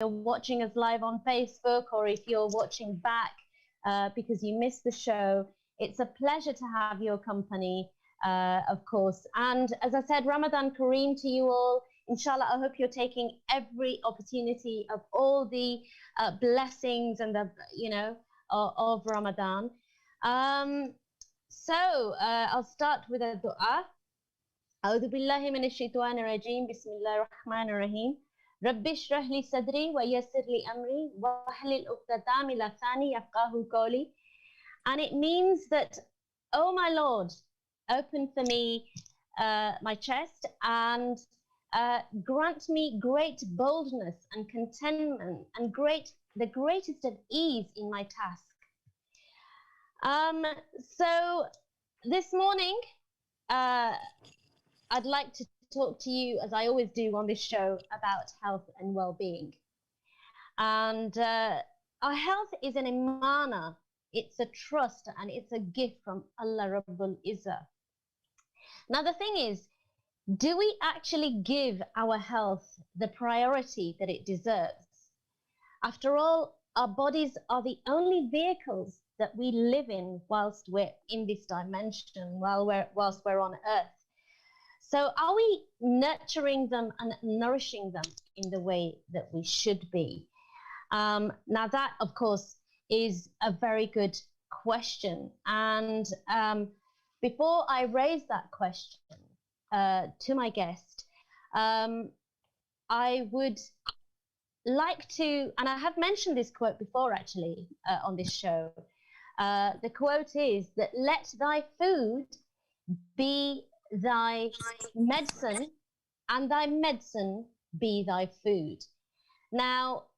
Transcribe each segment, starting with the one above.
you're watching us live on Facebook, or if you're watching back because you missed the show, it's a pleasure to have your company, of course. And as I said, Ramadan Kareem to you all. Inshallah, I hope you're taking every opportunity of all the blessings and the, of Ramadan. So I'll start with a dua. أعوذ بالله من الشيطان الرجيم بسم الله الرحمن الرحيم رب اشرح لي صدري ويسر لي أمري واحلل عقدة من لساني يفقهوا قولي. And it means that, oh my Lord, open for me my chest and grant me great boldness and contentment and the greatest of ease in my task. So this morning, I'd like to talk to you, as I always do on this show, about health and well-being. And our health is an imana, it's a trust, and it's a gift from Allah Rabbul Izzah. Now the thing is, do we actually give our health the priority that it deserves? After all, our bodies are the only vehicles that we live in whilst we're in this dimension, whilst we're on earth. So are we nurturing them and nourishing them in the way that we should be? Now that, of course, is a very good question. And before I raise that question to my guest, I would like to, and I have mentioned this quote before actually on this show. The quote is that let thy food be thy medicine and thy medicine be thy food. Now,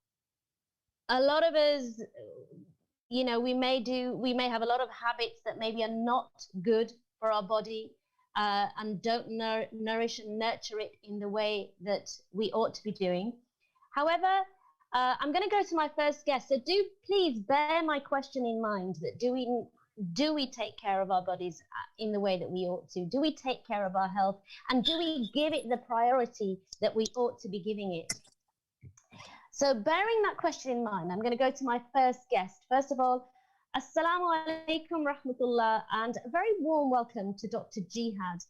a lot of us, we may have a lot of habits that maybe are not good for our body and don't nourish and nurture it in the way that we ought to be doing. However, I'm going to go to my first guest. So do please bear my question in mind, that do we take care of our bodies in the way that we ought to? Do we take care of our health? And do we give it the priority that we ought to be giving it? So bearing that question in mind, I'm going to go to my first guest. First of all, Assalamu alaikum rahmatullah, and a very warm welcome to Dr. Gehad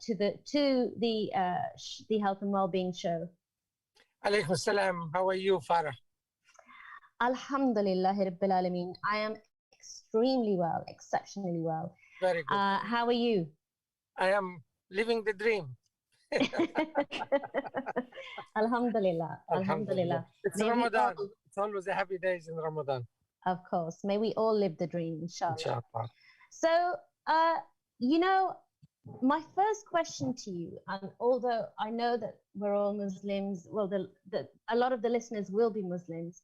to the Health and Wellbeing Show. Alaikum assalam. How are you, Farah? Alhamdulillah Rabbil Alameen. I am extremely well, exceptionally well. Very good. How are you? I am living the dream. Alhamdulillah. Alhamdulillah. It's Ramadan. It's always a happy days in Ramadan. Of course. May we all live the dream, inshallah. Inshallah. So, my first question to you, and although I know that we're all Muslims, well, a lot of the listeners will be Muslims,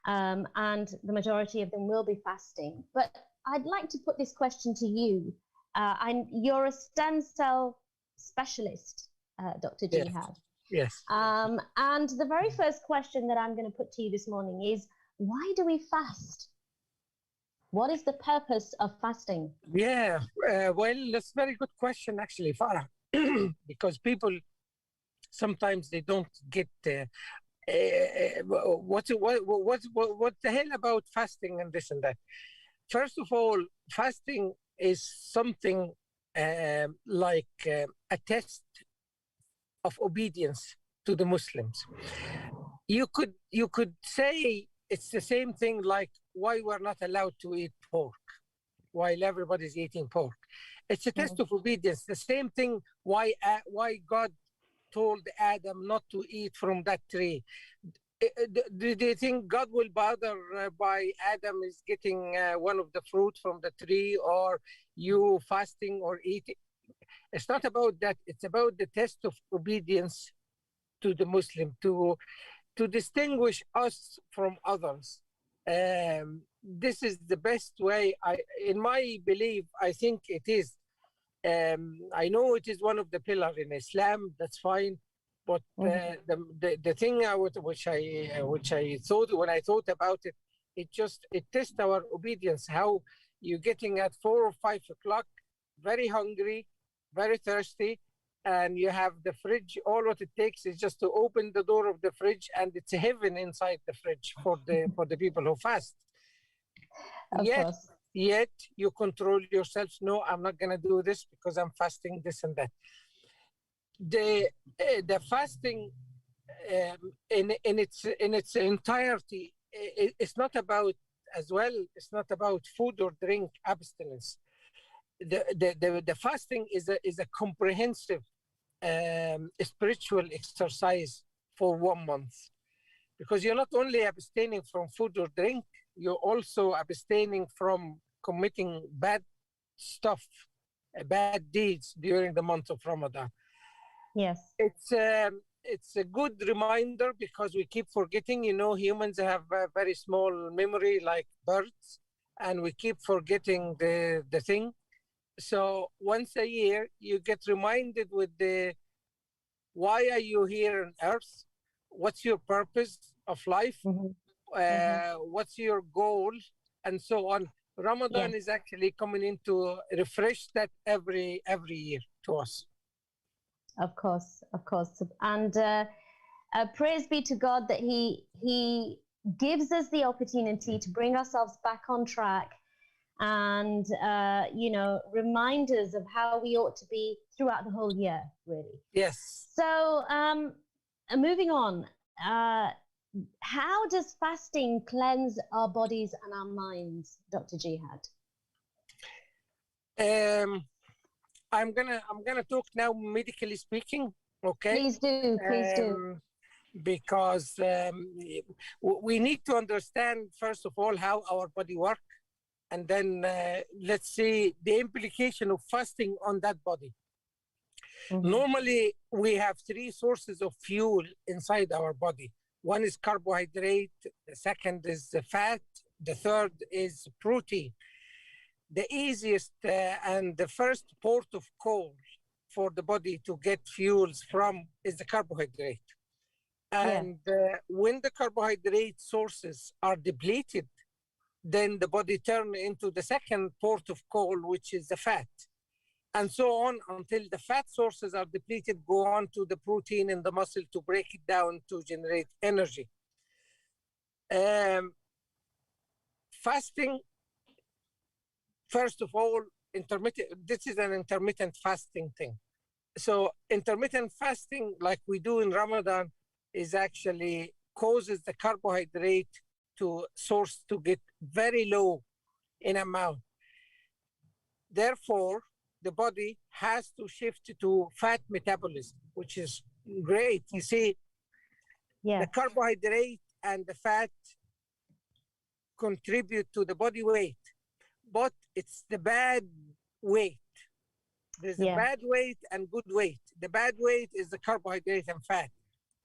and the majority of them will be fasting. But I'd like to put this question to you. You're a stem cell specialist, Dr. Gehad. Yes. And the very first question that I'm going to put to you this morning is, why do we fast? What is the purpose of fasting? Yeah, well, that's a very good question, actually, Farah, because people sometimes they don't get what the hell about fasting and this and that. First of all, fasting is something like a test of obedience to the Muslims. You could say it's the same thing like why we're not allowed to eat pork while everybody's eating pork. It's a test of obedience. The same thing why God told Adam not to eat from that tree. Do you think God will bother by Adam is getting one of the fruit from the tree, or you fasting or eating? It's not about that. It's about the test of obedience to the Muslim, to distinguish us from others. This is the best way. In my belief, I think it is. I know it is one of the pillars in Islam. That's fine. But the thing which I thought when I thought about it, it tests our obedience. How you're getting at 4 or 5 o'clock, very hungry, very thirsty, and you have the fridge. All what it takes is just to open the door of the fridge, and it's a heaven inside the fridge for the people who fast. Of Yet, course. yet you control yourself. No, I'm not gonna do this because I'm fasting, this and that. The fasting in its entirety, it's not about, as well, it's not about food or drink abstinence. The fasting is a comprehensive spiritual exercise for 1 month, because you're not only abstaining from food or drink, you're also abstaining from committing bad stuff, bad deeds during the month of Ramadan. Yes. It's a good reminder, because we keep forgetting. Humans have a very small memory like birds, and we keep forgetting the thing. So once a year, you get reminded with why are you here on earth? What's your purpose of life? What's your goal? And so on. Ramadan is actually coming in to refresh that every year to us. Of course. And praise be to God that He gives us the opportunity to bring ourselves back on track, and remind us of how we ought to be throughout the whole year, really. Yes. So moving on, how does fasting cleanse our bodies and our minds, Dr. Gehad? I'm gonna talk now medically speaking, okay? Please do. Because we need to understand, first of all, how our body works, and then let's see the implication of fasting on that body. Normally, we have 3 sources of fuel inside our body. One is carbohydrate, the second is the fat, the third is protein. The easiest and the first port of call for the body to get fuels from is the carbohydrate. And when the carbohydrate sources are depleted, then the body turns into the second port of call, which is the fat. And so on until the fat sources are depleted, go on to the protein in the muscle to break it down to generate energy. Fasting, first of all, this is an intermittent fasting thing. So intermittent fasting, like we do in Ramadan, is actually causes the carbohydrate source to get very low in amount. Therefore, the body has to shift to fat metabolism, which is great. You see, the carbohydrate and the fat contribute to the body weight, but it's the bad weight. There's a bad weight and good weight. The bad weight is the carbohydrate and fat,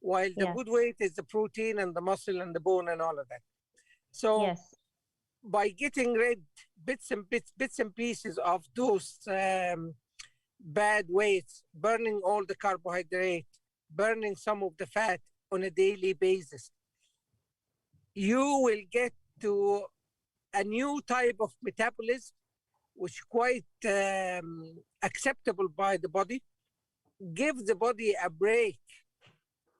while the good weight is the protein and the muscle and the bone and all of that. So by getting rid bits and pieces of those bad weights, burning all the carbohydrate, burning some of the fat on a daily basis, you will get to a new type of metabolism, which is quite acceptable by the body, gives the body a break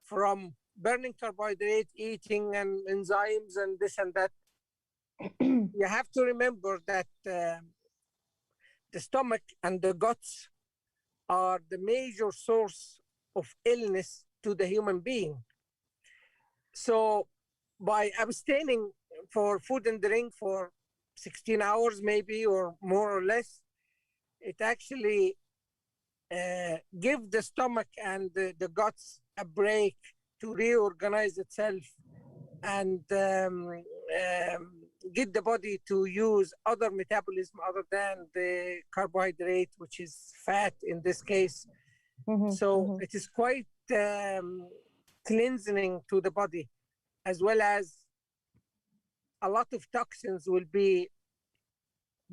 from burning carbohydrate, eating and enzymes and this and that. You have to remember that the stomach and the guts are the major source of illness to the human being. So by abstaining for food and drink for 16 hours maybe, or more or less, it actually gives the stomach and the guts a break to reorganize itself and get the body to use other metabolism other than the carbohydrate, which is fat in this case. So it is quite cleansing to the body, as well as a lot of toxins will be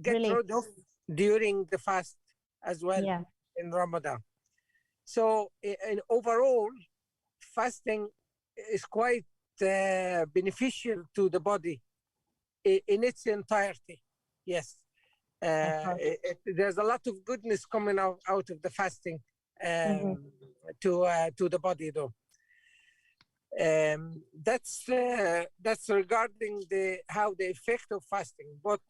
get rid of during the fast as well in Ramadan. So in overall, fasting is quite beneficial to the body in its entirety. Yes. There's a lot of goodness coming out of the fasting, to the body, though. That's regarding how the effect of fasting. But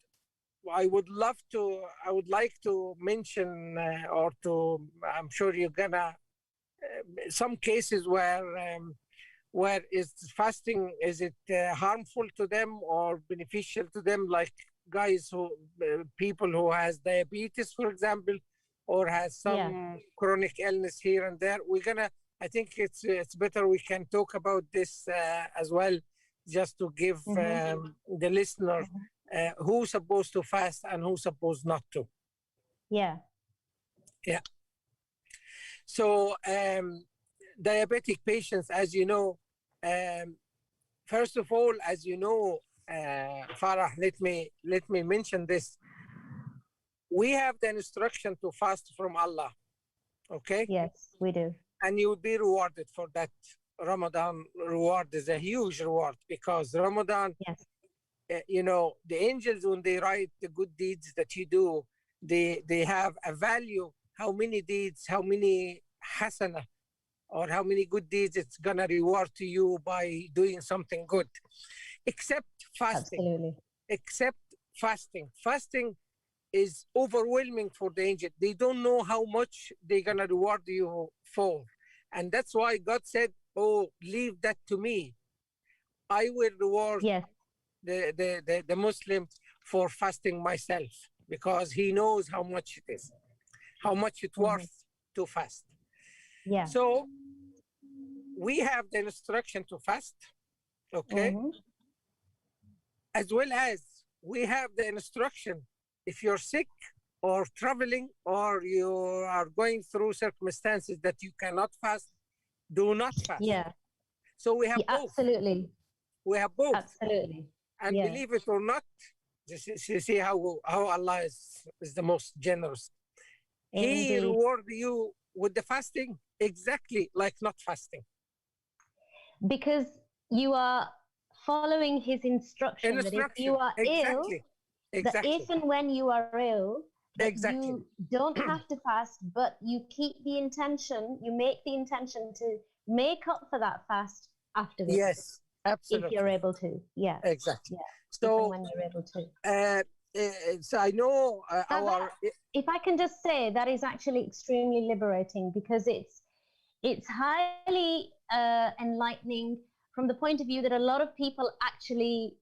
I would like to mention I'm sure you're gonna some cases where is fasting, is it harmful to them or beneficial to them, like people who has diabetes, for example, or has some chronic illness here and there. I think it's better we can talk about this as well, just to give the listener who's supposed to fast and who's supposed not to. Yeah. So diabetic patients, as you know, first of all, as you know, Farah, let me mention this. We have the instruction to fast from Allah, okay? Yes, we do. And you will be rewarded for that. Ramadan reward is a huge reward, because Ramadan, the angels, when they write the good deeds that you do, they have a value, how many deeds, how many hasana, or how many good deeds it's gonna reward to you by doing something good. Except fasting. Absolutely. Except fasting. Fasting is overwhelming for the angel. They don't know how much they're gonna reward you for. And that's why God said, oh, leave that to me. I will reward the Muslim for fasting myself, because he knows how much it is, how much it's worth to fast. Yeah. So we have the instruction to fast, okay? As well as we have the instruction, if you're sick or traveling or you are going through circumstances that you cannot fast, do not fast. Yeah. So we have both. Absolutely. We have both. Absolutely. And believe it or not, you see how Allah is the most generous. Indeed. He rewards you with the fasting exactly like not fasting. Because you are following his instruction. That if you are ill, that if and when you are ill, that you don't have to fast, but you keep the intention, you make the intention to make up for that fast afterwards. Yes, absolutely. If you're able to. Yeah. Exactly. Yeah. So when you're able to. So I know if I can just say, that is actually extremely liberating, because it's highly enlightening from the point of view that a lot of people actually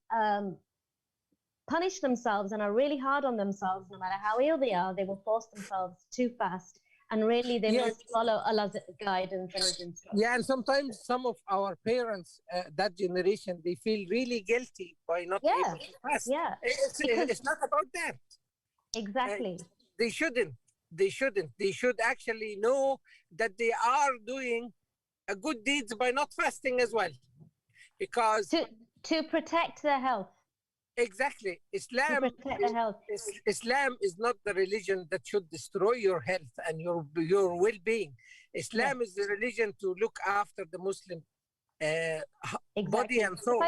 punish themselves and are really hard on themselves. No matter how ill they are, they will force themselves to fast, and really they must follow Allah's guidance and his instructions. Yeah, and sometimes some of our parents, that generation, they feel really guilty by not able to fast. Yeah, it's not about that. Exactly. They shouldn't. They should actually know that they are doing a good deeds by not fasting as well, because to protect their health. Exactly. Islam is not the religion that should destroy your health and your well-being. Islam is the religion to look after the Muslim body and soul.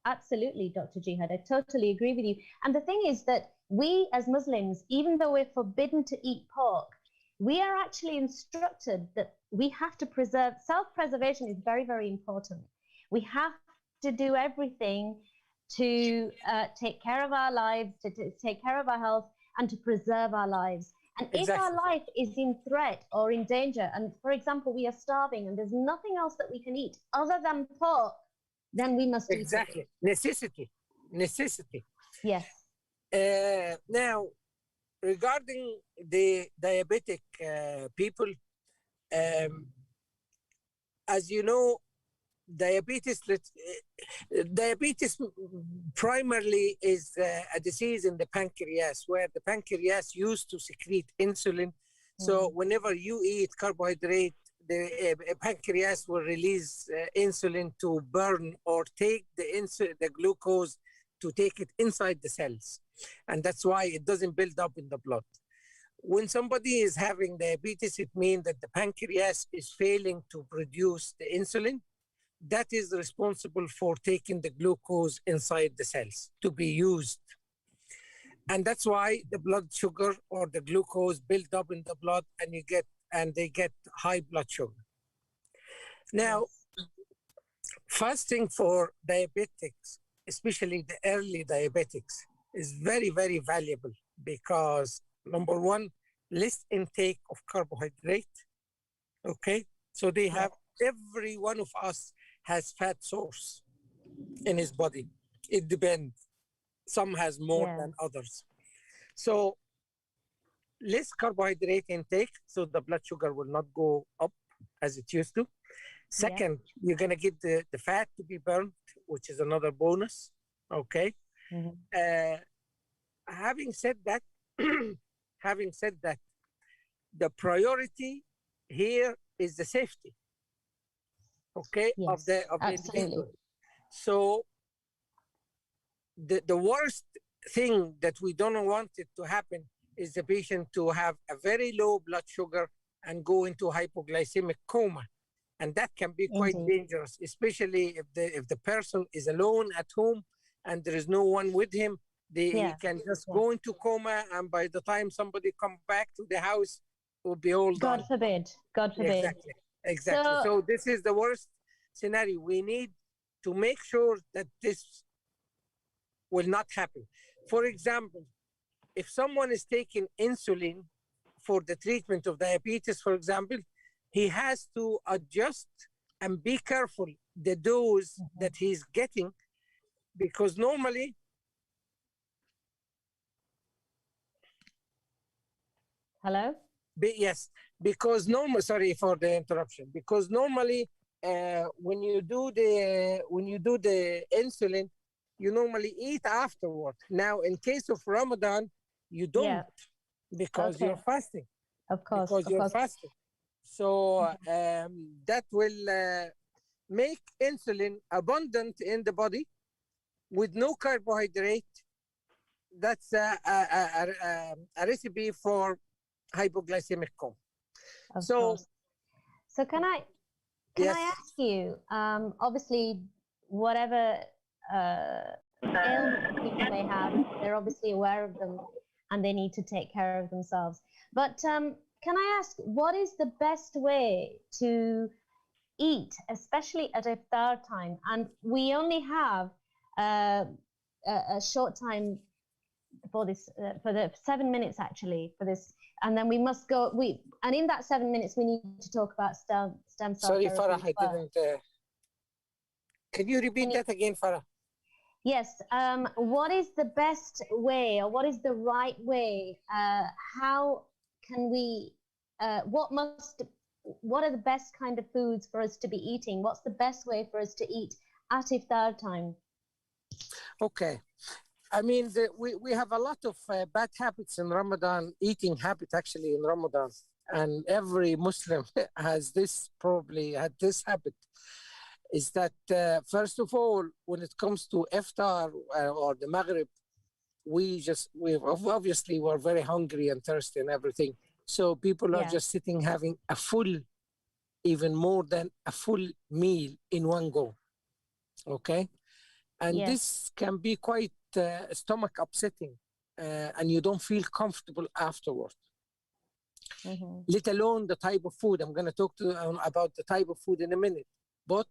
Absolutely, Dr. Gehad, I totally agree with you. And the thing is that we as Muslims, even though we're forbidden to eat pork, we are actually instructed that we have to preserve. Self-preservation is very, very important. We have to do everything to take care of our lives, to take care of our health, and to preserve our lives. And if our life is in threat or in danger, and for example, we are starving and there's nothing else that we can eat other than pork, then we must eat it. Necessity. Yes. Now, regarding the diabetic people, as you know, diabetes primarily is a disease in the pancreas, where the pancreas used to secrete insulin. So whenever you eat carbohydrate, the pancreas will release insulin to burn or take the glucose to take it inside the cells. And that's why it doesn't build up in the blood. When somebody is having diabetes, it means that the pancreas is failing to produce the insulin that is responsible for taking the glucose inside the cells to be used. And that's why the blood sugar or the glucose build up in the blood, and they get high blood sugar. Now, Yes. fasting for diabetics, especially the early diabetics, is very, very valuable because number one, less intake of carbohydrate. Okay. So they Yes. have, every one of us has fat source in his body. It depends. Some has more Yes. than others. So less carbohydrate intake, so the blood sugar will not go up as it used to. Yeah. Second, you're going to get the fat to be burnt, which is another bonus. Okay. Mhm. Having said that, having said that, the priority here is the safety, okay, of Yes. the Absolutely. individual. So the worst thing that we don't want it to happen is the patient to have a very low blood sugar and go into hypoglycemic coma. And that can be quite Indeed. dangerous, especially if the person is alone at home and there is no one with him. He Yeah. can just Yeah. go into coma, and by the time somebody come back to the house, it will be all God done. forbid. God forbid. Exactly, exactly. So, So this is the worst scenario. We need to make sure that this will not happen. For example, if someone is taking insulin for the treatment of diabetes, for example, he has to adjust and be careful the dose that he's getting, because normally, hello? yes, because normal. Sorry for the interruption. Because normally, when you do the insulin, you normally eat afterward. Now, in case of Ramadan, you don't, Yeah. because you're Okay. fasting. Of course. Because Of you're course. fasting. So that will make insulin abundant in the body with no carbohydrate. That's a recipe for hypoglycemic coma. Of So course. So can I yes, ask you, obviously, whatever ailments people may have, they're obviously aware of them and they need to take care of themselves. But can I ask, what is the best way to eat, especially at iftar time? And we only have a short time for this, for the 7 minutes actually, for this, and then we must go. And in that 7 minutes, we need to talk about stem cell sorry, therapy Farah, as I well. didn't. Can you repeat that again, Farah? Yes. What is the best way, or what is the right way? How can we? What are the best kind of foods for us to be eating? What's the best way for us to eat at iftar time? Okay. I mean, we have a lot of bad habits in Ramadan, eating habit actually in Ramadan. And every Muslim has this, probably had this habit, is that first of all, when it comes to iftar or the Maghrib, we obviously were very hungry and thirsty and everything. So people are Yeah. just sitting having a full, even more than a full meal in one go. Okay. And Yes. this can be quite stomach upsetting, and you don't feel comfortable afterward. Mm-hmm. Let alone the type of food. I'm going to talk about the type of food in a minute. But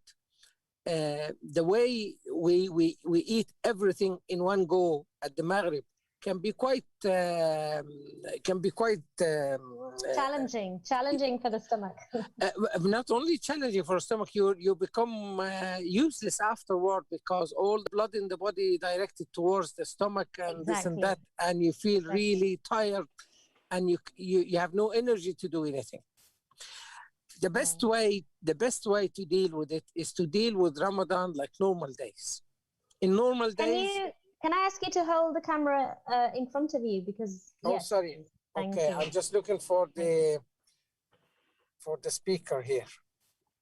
the way we eat everything in one go at the Maghrib can be quite Challenging for the stomach. not only challenging for stomach, you become useless afterward, because all the blood in the body directed towards the stomach and this and Exactly. that, and you feel Exactly. really tired, and you have no energy to do anything. The best way to deal with it is to deal with Ramadan like normal days. In normal days. Can I ask you to hold the camera in front of you, because Oh, yes, sorry. please. Thank Okay, you. I'm just looking for the speaker here.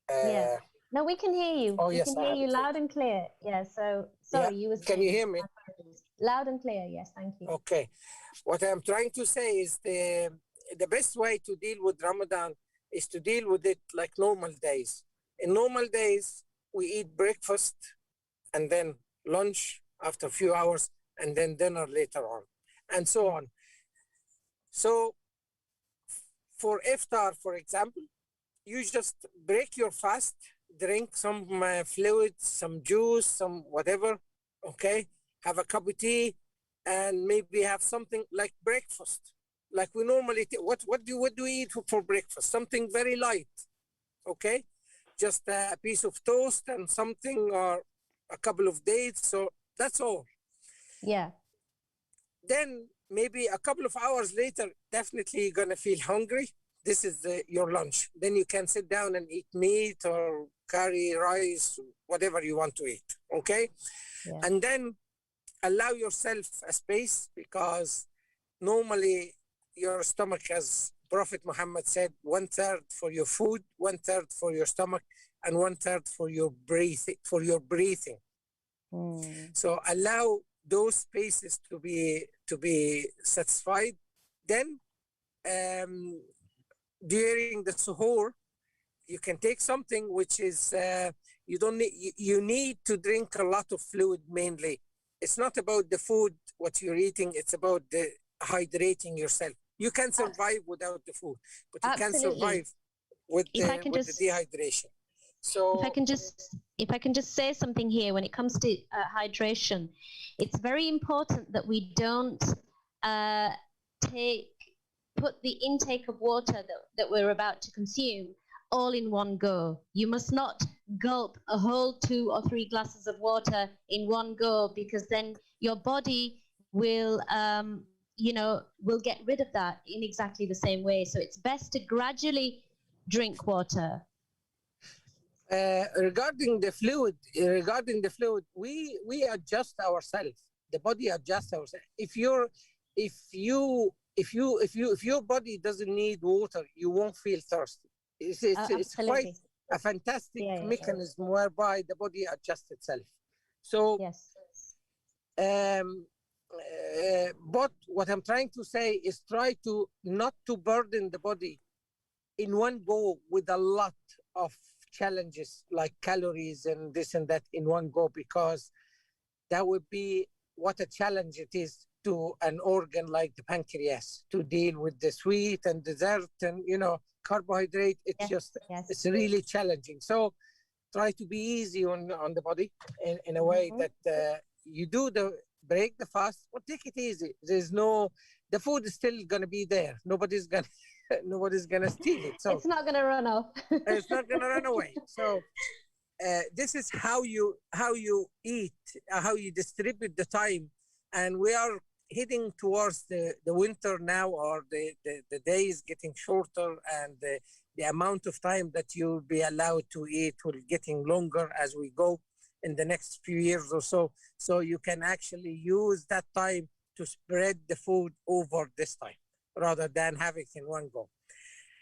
Yeah. No, we can hear you. Oh We yes, can I hear have you it here. loud and clear. Yeah. So Yeah. sorry, you were Can you saying. hear me? Loud and clear. Yes. Thank you. Okay. What I'm trying to say is the best way to deal with Ramadan is to deal with it like normal days. In normal days, we eat breakfast and then lunch after a few hours, and then dinner later on. and so on. So for iftar, for example, you just break your fast, drink some fluid, some juice, some whatever, okay? Have a cup of tea, and maybe have something like breakfast, like we normally what do we eat for breakfast? Something very light, okay? Just a piece of toast and something, or a couple of dates. So that's all. Yeah. Then maybe a couple of hours later, definitely you're gonna feel hungry. This is your lunch. Then you can sit down and eat meat or curry, rice, whatever you want to eat, okay? Yeah. And then allow yourself a space, because normally your stomach, as Prophet Muhammad said, 1/3 for your food, 1/3 for your stomach, and 1/3 for your breathing. So allow those spaces to be satisfied. Then during the suhoor, you can take something which is you don't need. You need to drink a lot of fluid mainly. It's not about the food, what you're eating. It's about the hydrating yourself. You can survive without the food, but you can survive with the dehydration. So if I can just say something here, when it comes to hydration, it's very important that we don't put the intake of water that we're about to consume all in one go. You must not gulp a whole 2 or 3 glasses of water in one go, because then your body will will get rid of that in exactly the same way. So it's best to gradually drink water. Regarding the fluid, we adjust ourselves. The body adjusts ourselves. If your body doesn't need water, you won't feel thirsty. It's quite a fantastic mechanism whereby the body adjusts itself. So yes. But what I'm trying to say is, try to not to burden the body in one go with a lot of challenges like calories and this and that in one go, because that would be what a challenge it is to an organ like the pancreas to deal with the sweet and dessert and carbohydrate. It's it's really challenging. So try to be easy on the body in a way that you do break the fast, or take it easy. The food is still going to be there. Nobody's going to steal it. So it's not going to run off. It's not going to run away. So this is how you eat, how you distribute the time. And we are heading towards the winter now, or the days getting shorter, and the amount of time that you'll be allowed to eat will getting longer as we go in the next few years or so. So you can actually use that time to spread the food over this time, rather than having it in one go.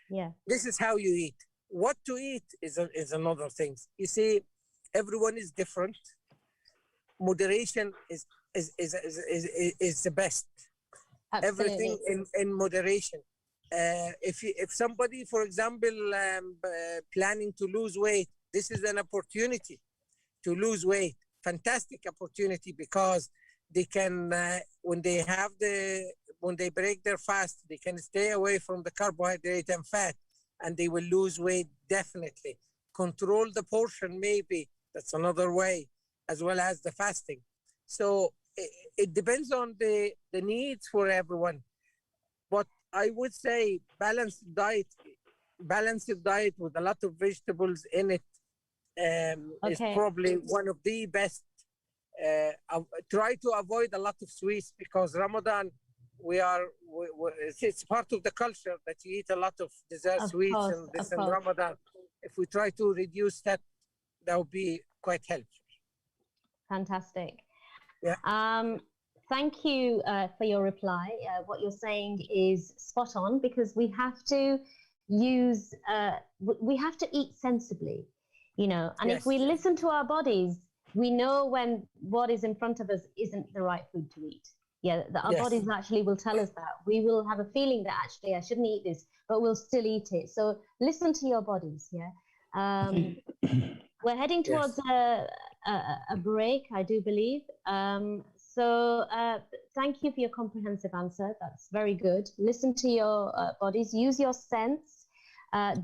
Yeah. This is how you eat. What to eat is another thing. You see, everyone is different. Moderation is the best. Absolutely. Everything in moderation. If somebody, for example, planning to lose weight, this is an opportunity to lose weight. Fantastic opportunity, because they can when they break their fast, they can stay away from the carbohydrate and fat, and they will lose weight definitely. Control the portion, maybe that's another way, as well as the fasting. So it depends on the needs for everyone. But I would say balanced diet with a lot of vegetables in it is probably one of the best. Try to avoid a lot of sweets, because Ramadan, it's part of the culture that you eat a lot of dessert, sweets, and this in Ramadan. If we try to reduce that, that would be quite helpful. Fantastic. Yeah. Thank you for your reply. What you're saying is spot on, because we have to eat sensibly, and if we listen to our bodies, we know when what is in front of us isn't the right food to eat. Our bodies actually will tell us that. We will have a feeling that actually I shouldn't eat this, but we'll still eat it. So listen to your bodies. We're heading towards a break, I do believe. So thank you for your comprehensive answer. That's very good. Listen to your bodies, use your sense.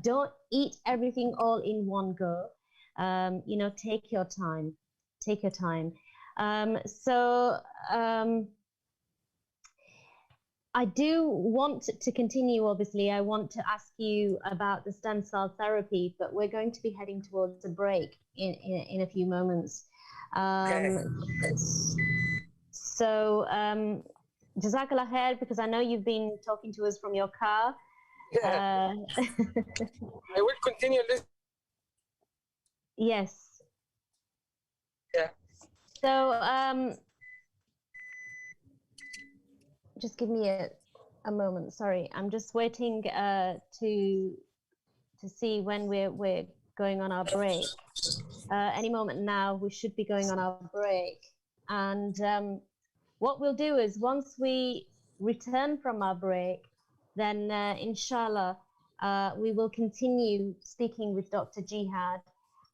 Don't eat everything all in one go. Take your time. Take your time. I do want to continue, obviously. I want to ask you about the stem cell therapy, but we're going to be heading towards a break in a few moments. Jazakallah khair, because I know you've been talking to us from your car. Yeah. I will continue this. Yes. Yeah. So just give me a moment. Sorry, I'm just waiting to see when we're going on our break. Any moment now, we should be going on our break. And what we'll do is once we return from our break, then inshallah, we will continue speaking with Dr. Gehad,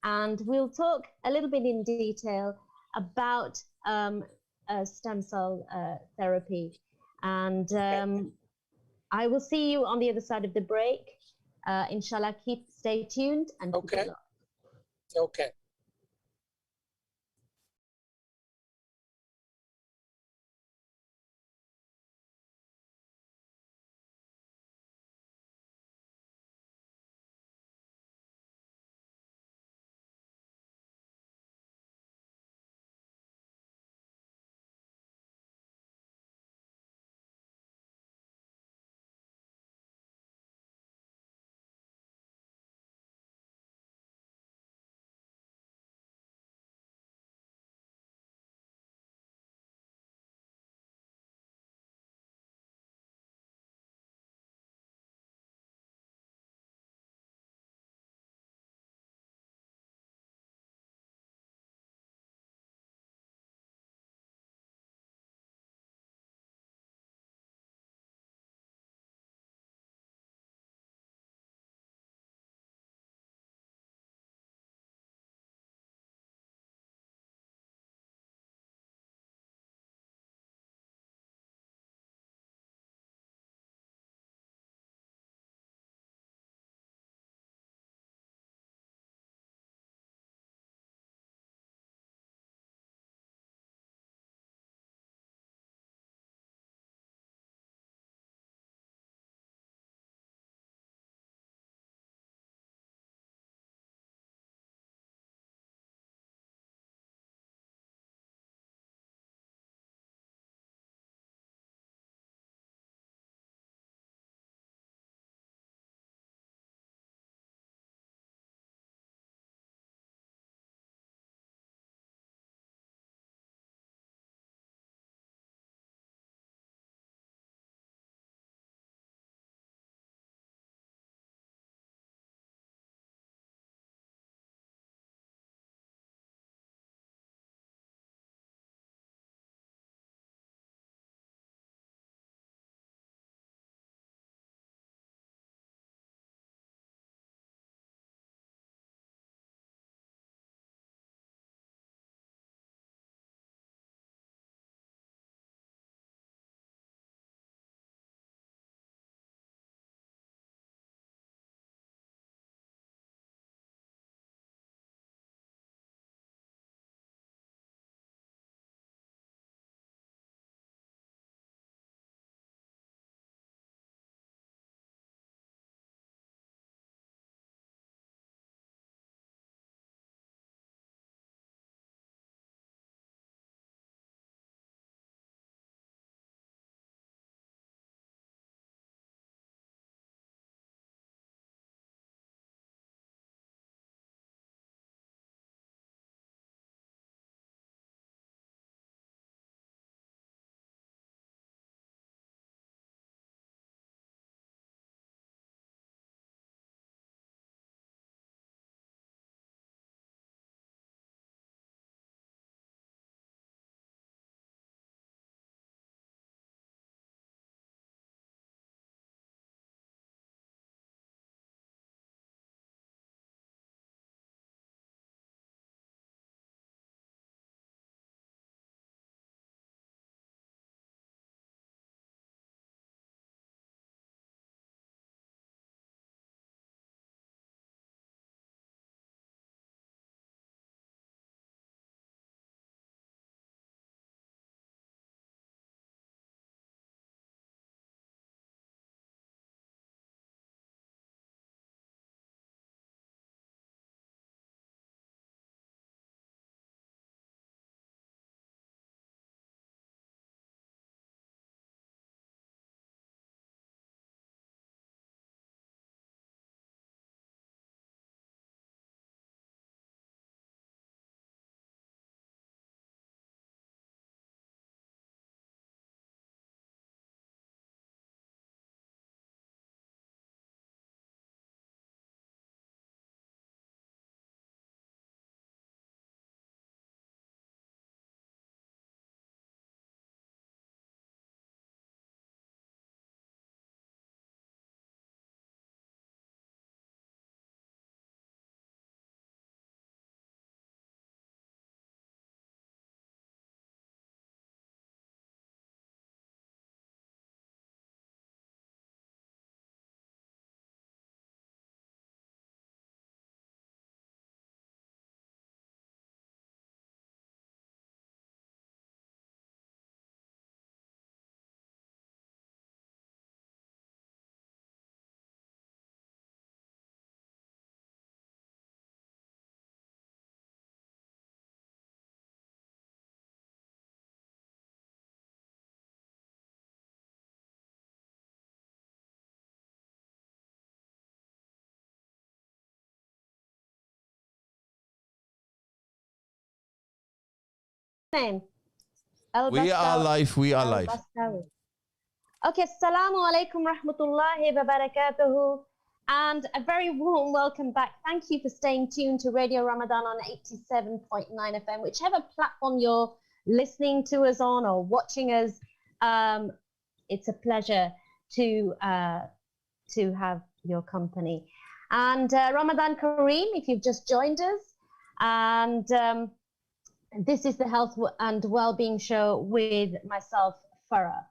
and we'll talk a little bit in detail about stem cell therapy. And I will see you on the other side of the break. Inshallah, stay tuned and keep it locked. Okay. name? We are live. We are El live. Bastawisy. Okay, assalamu alaikum rahmatullahi wa barakatuhu. And a very warm welcome back. Thank you for staying tuned to Radio Ramadan on 87.9 FM, whichever platform you're listening to us on or watching us. It's a pleasure to have your company. And Ramadan Kareem, if you've just joined us. And this is the Health and Wellbeing Show with myself, Farah.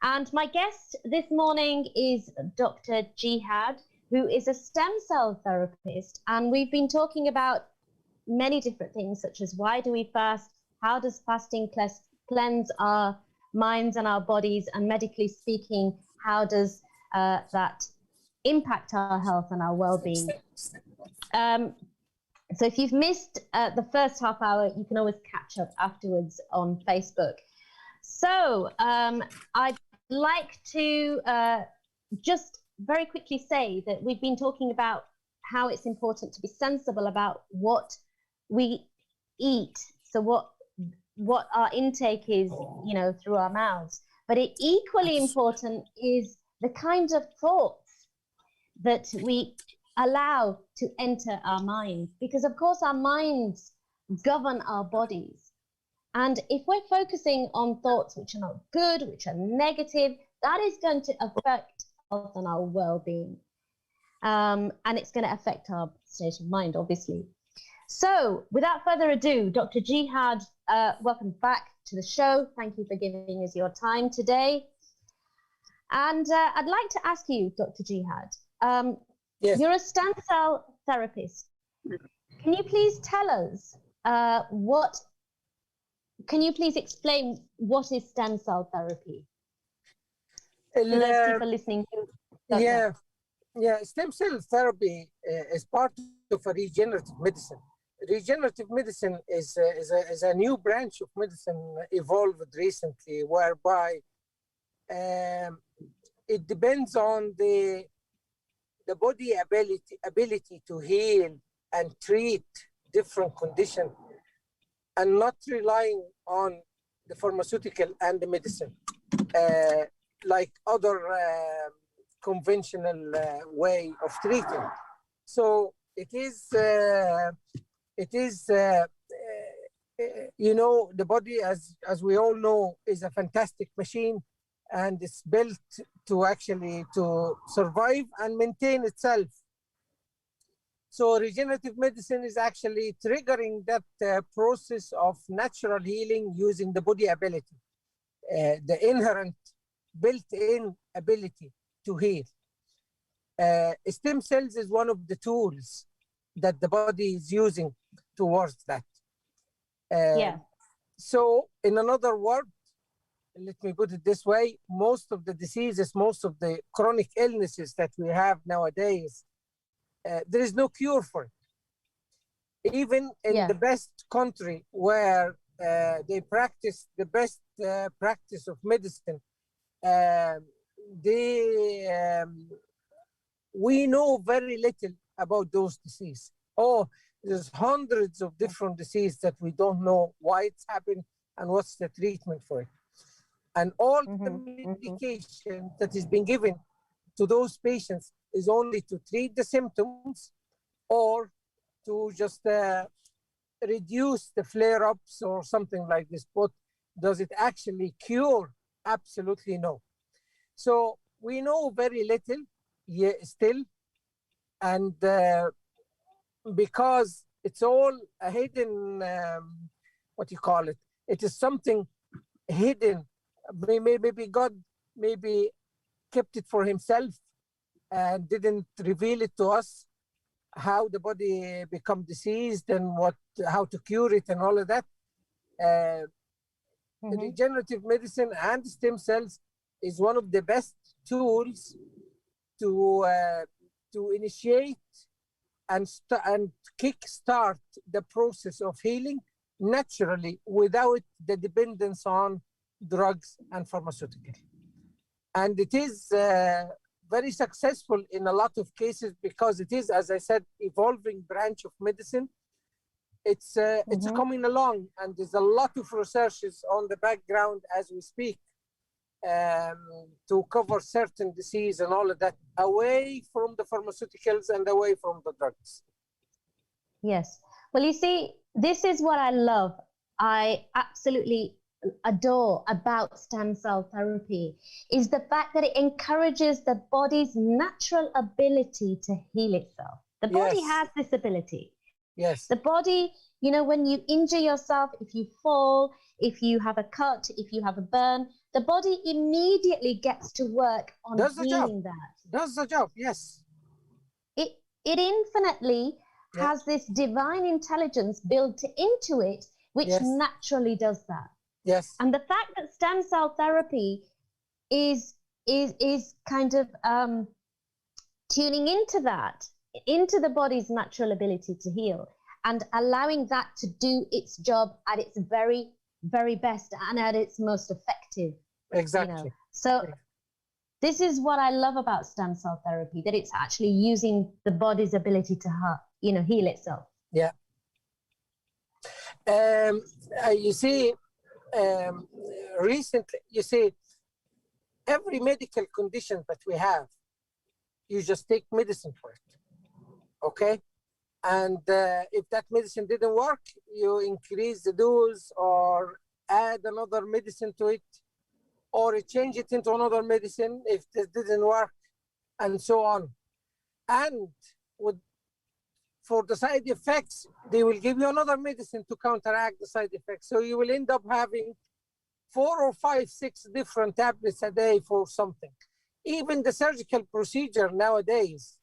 And my guest this morning is Dr. Gehad, who is a stem cell therapist. And we've been talking about many different things, such as why do we fast? How does fasting cleanse our minds and our bodies? And medically speaking, how does that impact our health and our well-being? So if you've missed the first half hour, you can always catch up afterwards on Facebook. So I'd like to just very quickly say that we've been talking about how it's important to be sensible about what we eat. So what our intake is, you know, through our mouths. But equally important is the kind of thoughts that we allow to enter our minds, because of course our minds govern our bodies. And if we're focusing on thoughts which are not good, which are negative, that is going to affect us and our well-being. And it's going to affect our state of mind, obviously. So without further ado, Dr. Gehad, welcome back to the show. Thank you for giving us your time today. And I'd like to ask you, Dr. Gehad, yes. You're a stem cell therapist. Can you please tell us can you please explain what is stem cell therapy? For those people listening to stem cell therapy is part of a regenerative medicine. Regenerative medicine is a new branch of medicine evolved recently, whereby it depends on the body ability to heal and treat different conditions, and not relying on the pharmaceutical and the medicine like other conventional way of treating. So it is you know, the body, as we all know, is a fantastic machine, and it's built to actually to survive and maintain itself. So regenerative medicine is actually triggering that process of natural healing using the body ability, the inherent built-in ability to heal. Stem cells is one of the tools that the body is using towards that. So in another word, let me put it this way, most of the diseases, most of the chronic illnesses that we have nowadays, there is no cure for it. Even in the best country where they practice the best practice of medicine, we know very little about those diseases. There's hundreds of different diseases that we don't know why it's happened and what's the treatment for it. And all the medication that is being given to those patients is only to treat the symptoms or to just reduce the flare-ups or something like this. But does it actually cure? Absolutely no. So we know very little still, and because it's all a hidden, it is something hidden. Maybe God kept it for himself and didn't reveal it to us, how the body become diseased and how to cure it and all of that. Regenerative medicine and stem cells is one of the best tools to initiate and kick-start the process of healing naturally without the dependence on drugs and pharmaceutical. And it is very successful in a lot of cases because it is, as I said, evolving branch of medicine. It's coming along, and there's a lot of researches on the background as we speak, to cover certain disease and all of that, away from the pharmaceuticals and away from the drugs. Yes. Well, you see, this is what I love. I absolutely adore about stem cell therapy is the fact that it encourages the body's natural ability to heal itself. The body has this ability. Yes. The body, you know, when you injure yourself, if you fall, if you have a cut, if you have a burn, the body immediately gets to work on healing that. Does the job, yes. It infinitely has this divine intelligence built into it, which naturally does that. Yes. And the fact that stem cell therapy is kind of tuning into that, into the body's natural ability to heal, and allowing that to do its job at its very, very best and at its most effective. Exactly. You know? So this is what I love about stem cell therapy, that it's actually using the body's ability to heal itself. Yeah. You see, recently, you see, every medical condition that we have, you just take medicine for it. Okay? And if that medicine didn't work, you increase the dose or add another medicine to it, or you change it into another medicine if this didn't work, and so on. And for the side effects, they will give you another medicine to counteract the side effects. So you will end up having 4 or 5, 6 different tablets a day for something. Even the surgical procedure nowadays,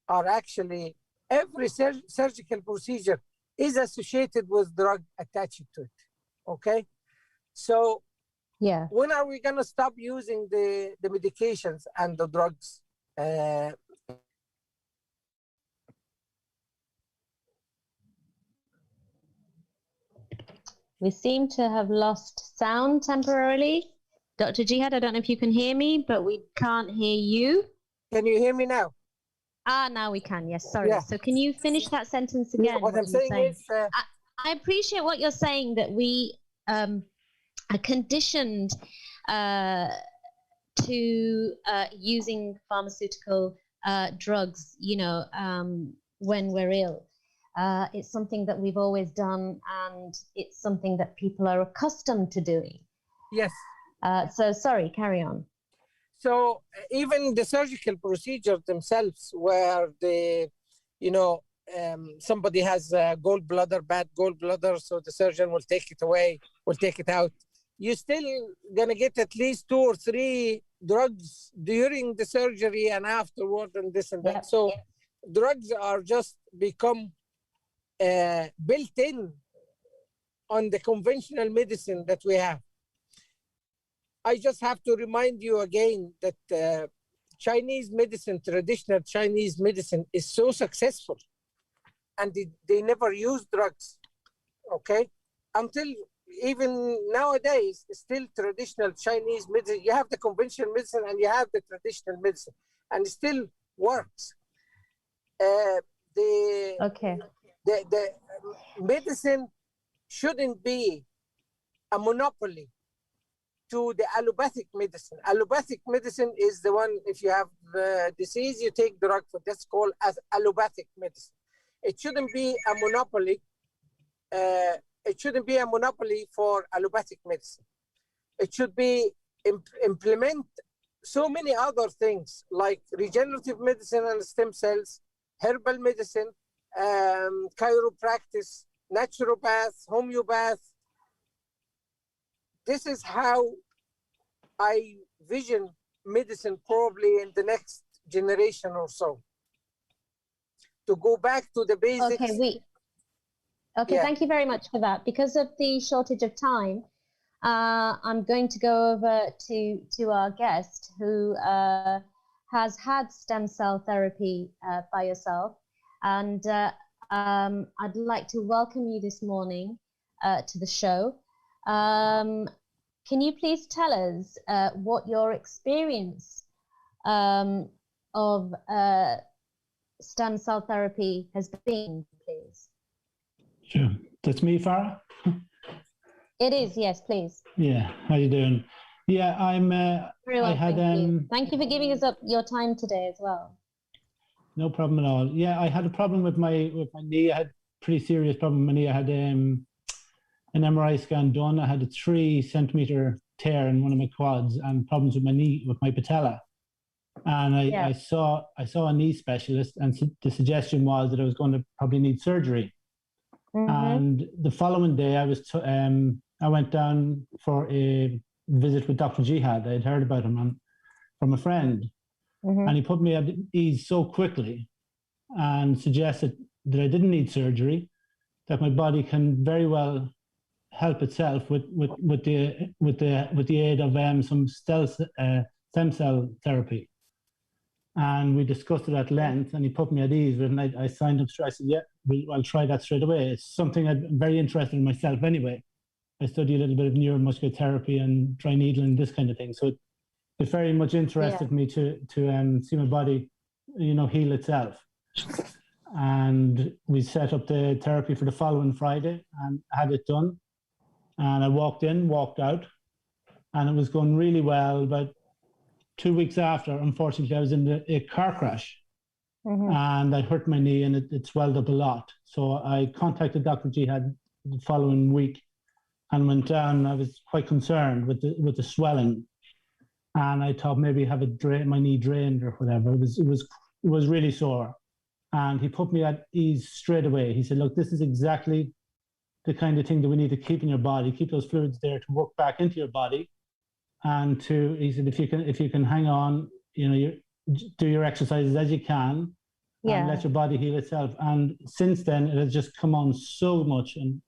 are actually, every surgical procedure is associated with drug attached to it. Okay? So when are we going to stop using the medications and the drugs? We seem to have lost sound temporarily. Dr. Gehad, I don't know if you can hear me, but we can't hear you. Can you hear me now? Now we can, yes, sorry. Yeah. So can you finish that sentence again? What I'm saying is... I appreciate what you're saying, that we are conditioned to using pharmaceutical drugs, when we're ill. It's something that we've always done, and it's something that people are accustomed to doing. Yes. So sorry, carry on. So even the surgical procedures themselves, where somebody has a gallbladder, bad gallbladder, so the surgeon will take it away, will take it out. You're still going to get at least 2 or 3 drugs during the surgery and afterward and this and that. So drugs are just become built in on the conventional medicine that we have. I just have to remind you again that Chinese medicine, traditional Chinese medicine, is so successful, and they never use drugs, okay? Until even nowadays, still traditional Chinese medicine, you have the conventional medicine and you have the traditional medicine, and it still works. The medicine shouldn't be a monopoly to the allopathic medicine. Allopathic medicine is the one, if you have disease, you take drug for, that's called as allopathic medicine. It shouldn't be a monopoly. It shouldn't be a monopoly for allopathic medicine. It should be implement so many other things like regenerative medicine and stem cells, herbal medicine, chiropractic, naturopath, homeopath. This is how I vision medicine probably in the next generation or so. To go back to the basics. Okay, thank you very much for that. Because of the shortage of time, I'm going to go over to our guest who has had stem cell therapy by yourself. And I'd like to welcome you this morning to the show. Can you please tell us what your experience of stem cell therapy has been, please? Sure. That's me, Farah? It is, yes, please. Yeah, how you doing? Yeah, I'm... Very well, thank you for giving us up your time today as well. No problem at all. Yeah, I had a problem with my knee. I had a pretty serious problem with my knee. I had an MRI scan done. I had a 3 centimeter tear in one of my quads and problems with my knee, with my patella. And I saw a knee specialist, and the suggestion was that I was going to probably need surgery. And the following day, I went down for a visit with Dr. Gehad. I had heard about him from a friend, and he put me at ease so quickly and suggested that I didn't need surgery, that my body can very well help itself with the aid of some stem cell therapy. And we discussed it at length, and he put me at ease. And I signed up straight. I said, yeah, I'll try that straight away. It's something I'm very interested in myself anyway. I study a little bit of neuromuscular therapy and dry needling, this kind of thing. So it very much interested me to see my body, heal itself. And we set up the therapy for the following Friday and had it done. And I walked in, walked out, and it was going really well. But 2 weeks after, unfortunately, I was in a car crash, and I hurt my knee, and it swelled up a lot. So I contacted Dr. Gehad the following week and went down. I was quite concerned with the swelling, and I thought maybe have my knee drained or whatever. It was really sore, and he put me at ease straight away. He said, "Look, this is exactly the kind of thing that we need to keep in your body, keep those fluids there to work back into your body." And he said, if you can hang on, do your exercises as you can, and let your body heal itself. And since then, it has just come on so much, and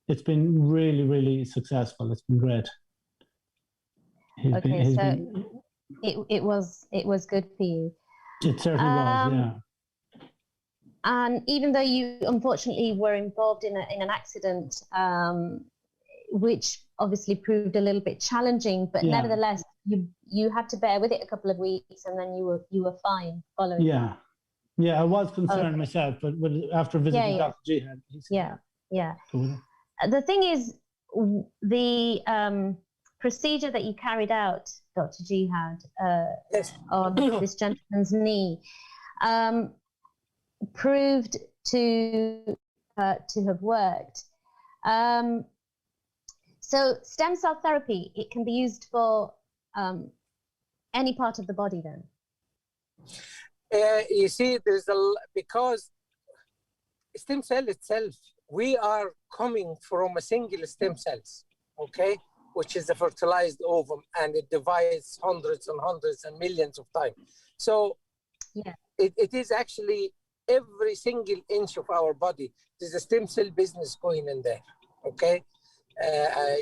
it's been really, really successful. It's been great. It was good for you. It certainly was, yeah. And even though you unfortunately were involved in an accident, which obviously proved a little bit challenging, but nevertheless, you had to bear with it a couple of weeks, and then you were fine following. Yeah, I was concerned myself, but after visiting Dr. Gehad, he said, the thing is, the procedure that you carried out, Dr. Gehad, on this gentleman's knee, proved to have worked. So stem cell therapy, it can be used for any part of the body then? You see, because stem cell itself, we are coming from a single stem cells, okay, which is a fertilized ovum, and it divides hundreds and hundreds and millions of times. So it is actually every single inch of our body. There's a stem cell business going in there, okay?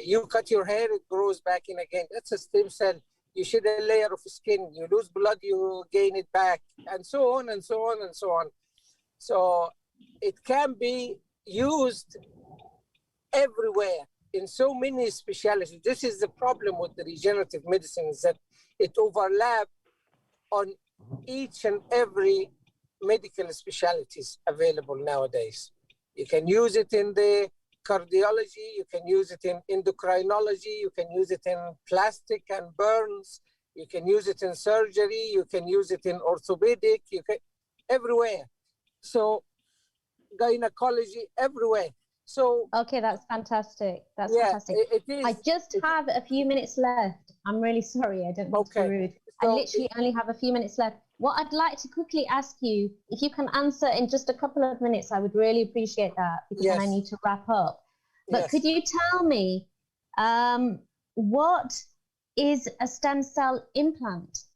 You cut your hair, it grows back in again. That's a stem cell. You shed a layer of skin, you lose blood, you gain it back, and so on and so on and so on. So it can be used everywhere in so many specialties. This is the problem with the regenerative medicine, is that it overlaps on each and every medical specialties available nowadays. You can use it in the cardiology, you can use it in endocrinology, you can use it in plastic and burns, you can use it in surgery, you can use it in orthopedic, you can everywhere. So gynecology, everywhere. So okay, that's fantastic. That's fantastic. It is. I just have a few minutes left. I'm really sorry. I don't want to be rude. So I literally only have a few minutes left. What I'd like to quickly ask you, if you can answer in just a couple of minutes, I would really appreciate that, because I need to wrap up. But could you tell me what is a stem cell implant?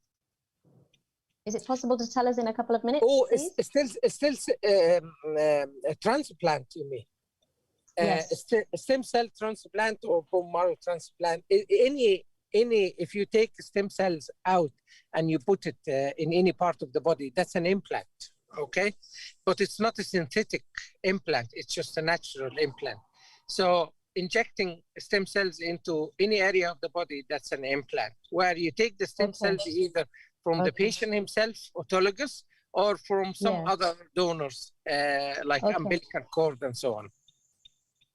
Is it possible to tell us in a couple of minutes? Oh, it's still a transplant, you mean? A stem cell transplant or bone marrow transplant. If you take stem cells out and you put it in any part of the body, that's an implant, okay? But it's not a synthetic implant, it's just a natural implant. So injecting stem cells into any area of the body, that's an implant, where you take the stem cells either from the patient himself, autologous, or from some other donors, like umbilical cord and so on.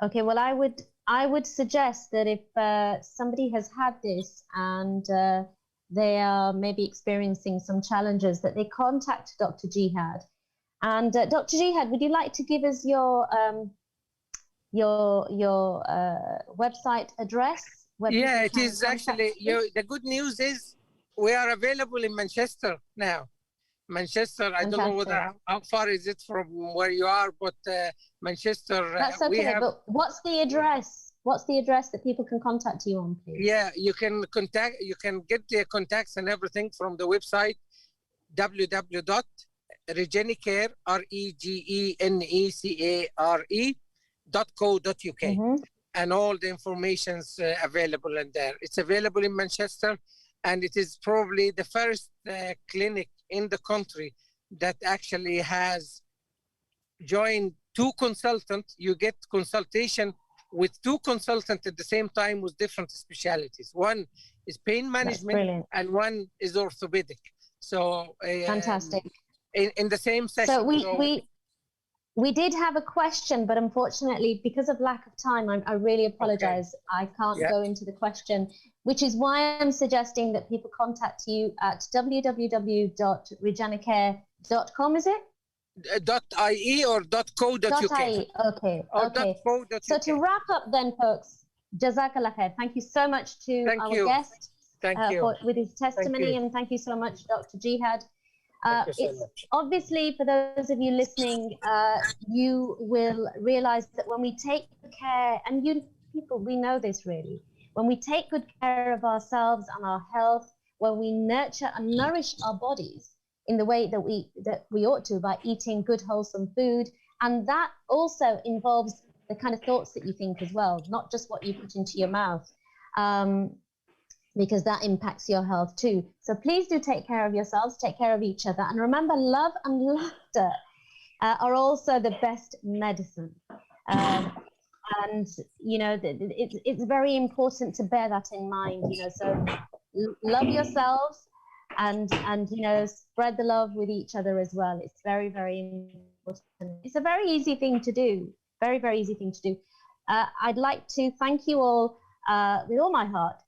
Okay, well, I would suggest that if somebody has had this and they are maybe experiencing some challenges, that they contact Dr. Gehad. And Dr. Gehad, would you like to give us your website address? Yeah, it is actually, the good news is we are available in Manchester now. Manchester, I don't know how far is it from where you are, but Manchester. That's okay, but what's the address? What's the address that people can contact you on, please? Yeah, you can get the contacts and everything from the website www.regenicare, regenecare.co.uk. And all the information's available in there. It's available in Manchester, and it is probably the first clinic in the country that actually has joined two consultants. You get consultation with two consultants at the same time with different specialties. One is pain management and one is orthopedic. So fantastic. In the same session. So we did have a question, but unfortunately, because of lack of time, I really apologize. Okay. I can't go into the question, which is why I'm suggesting that people contact you at www.regenecare.com, is it? .ie or .co.uk. .ie, okay. So to wrap up then, folks, Jazakallah khair. Thank you so much to our guest with his testimony, and thank you so much, Dr. Gehad. Obviously, for those of you listening, you will realize that when we take care, and we know this really, when we take good care of ourselves and our health, when we nurture and nourish our bodies in the way that we ought to by eating good, wholesome food, and that also involves the kind of thoughts that you think as well, not just what you put into your mouth. Because that impacts your health too. So please do take care of yourselves, take care of each other. And remember, love and laughter are also the best medicine. And, it's very important to bear that in mind, so love yourselves and spread the love with each other as well. It's very, very important. It's a very easy thing to do, very, very easy thing to do. I'd like to thank you all with all my heart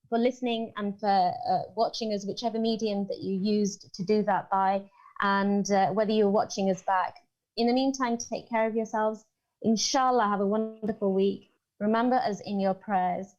for listening and for watching us, whichever medium that you used to do that by, and whether you're watching us back. In the meantime, take care of yourselves. Inshallah, have a wonderful week. Remember us in your prayers.